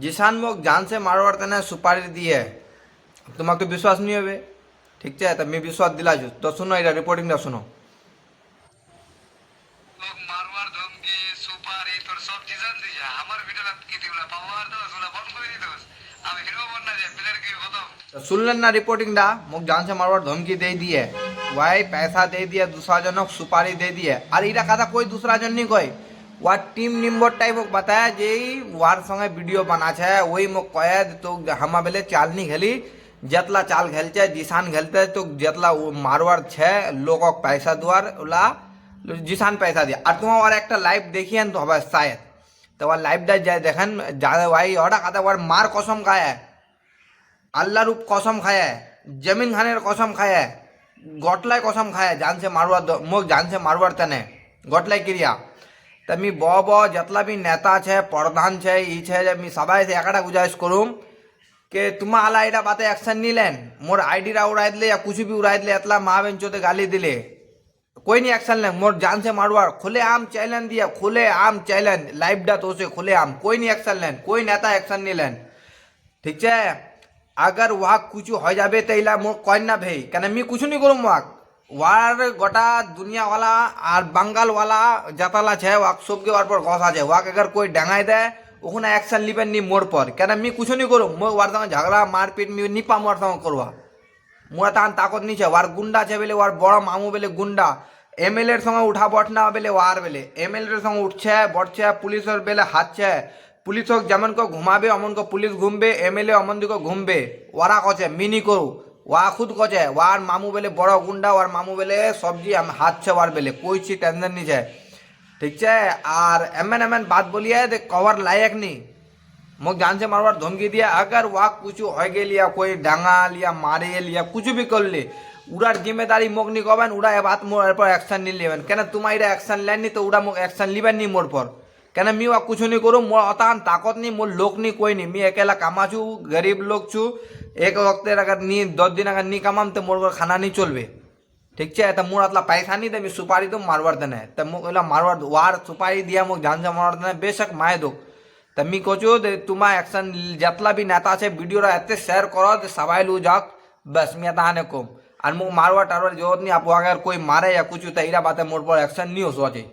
जिसान মোক जान से मारवार तने सुपारी दिए तुम्हारे तो विश्वास नहीं হবে ठीक है तो मैं विश्वास दिला तो सुनो এটা রিপোর্টিংটা শুনো লোক মারওয়ার ধমকি সুপারি তোর সব জিজান দিয়া আমার ভিডিওটা কি দিবলা পাওয়ার দোস ওলা বন্ধ করে দিতোস আমি হিরো বন্না যে প্লেয়ার কি খতম तो सुन लेना रिपोर्टिंगটা মোক जान से मारवार धमकी दे दिए वाई पैसा दे दिए दूसरा जनक सुपारी दे दिए और इरा कथा कोई दूसरा जन नहीं कहे वार टीम निम्बर टाइप মোক बताया যে ওয়ার সঙ্গে ভিডিও বানাছে ওই মোক কয়ে তো হামা বেলে চাল নি খেলি যেতলা চাল খেলছে জিসান খেলতে তো যেতলা মারওয়ার ছে লোক पैसा दुआर ওলা জিসান पैसा दिया और तुम्हारा और एक लाइव देखिए तो হবে शायद तो वह लाइव जाए देखें जाए भाई ওটা কথা ওর মার কসম খায় আল্লাহ রূপ কসম খায় জমিন খানের কসম খায় গটলাই কসম খায় জানছে মারওয়ার মোক জানছে মারওয়ার তেনে গটলাই ক্রিয়া তা আমি যতলা বি নেতা আছে প্রধান છે ই છે আমি সবাই একটা গুজারিশ করুম કે तुम्हा आला এটা बाते एक्शन নিলেন মোর আইডিরা উড়াই দিলে या कुछ भी उड़ाई दिले एतला माँ बहन चोते गाली दिले कोई नहीं एक्शन लें मोर जान से मारवार खुले आम चैलेंज दिया खुले आम चैलेंज लाइव डा तो से खुले आम कोई नहीं एक्शन लें कोई नेता एक्शन नहीं लें ठीक है अगर वहाँ कुछ हो जाबे तो इला मोर कौन ना भाई क्या मैं कुछ नहीं करूँ वहाँ वार गोटा दुनिया वाला और बंगाल वाला जताला है वहाँ सबके वार पर घसा है वहाँ अगर कोई डांगाई दे ওখানে অ্যাকশন লিবেন নি মোর পর কেন আমি কিছু নি করুম মই ওর সঙ্গে ঝগড়া মারপিট মি নি পাম ওর সঙ্গে করবা মোরা তান তাকত নিছে ওর গুন্ডা আছে বেলে ওর বড় মামু বেলে গুন্ডা এমএলএ এর সঙ্গে উঠা বটনা বেলে ওর বেলে এমএলএ এর সঙ্গে উঠছে বটছে পুলিশের বেলে হাতছে পুলিশ হোক যেমন কো ঘুমাবে অমন কো পুলিশ ঘুমবে এমএলএ অমন দিকে ঘুমবে ওরা কছে মিনি করু ওয়া খুদ কছে ওর মামু বেলে বড় গুন্ডা ওর মামু বেলে সবজি হাতছে ওর বেলে कोई चीज टेंशन नहीं है ठीक है और एमएन बात बोलिए दे कवर लायक नहीं मुझ जान से मारवार धमकी दिया अगर वहाँ कुछ हो गए लिया कोई डांगा लिया मारे लिया कुछ भी कर ले उड़ार जिम्मेदारी मुख नहीं कबेन उड़ा ये बात मोर पर एक्शन नहीं लेबेन क्या तुम्हारा एक्शन लेन नहीं तो उड़ा मुख एक्शन लिबेन नहीं मोर पर क्या मी वहाँ कुछ नहीं करूँ मोर अतान ताकत नहीं मोर लोग नहीं कोई नहीं मैं अकेला कामा छू गरीब लोग छू एक वक्त अगर नहीं 10 दिन अगर नहीं कमाम तो मोर खाना नहीं चलबे ठीक है तो मोर अतला पैसा नहीं दे सुपारी तो मारवार देने तो मुख मारवार वार सुपारी दिया मुख जान से मारवार देने बेशक माए दो तो मी कचो तुम्हारा एक्शन जतला भी नेता से वीडियो एत शेयर करो तो सबाई लू जाक बस मैं ताने कम और मुख मारवार टारवार जरूरत नहीं आप अगर कोई मारे या कुछ तो इरा बात मोर पर एक्शन नहीं हो सोचे।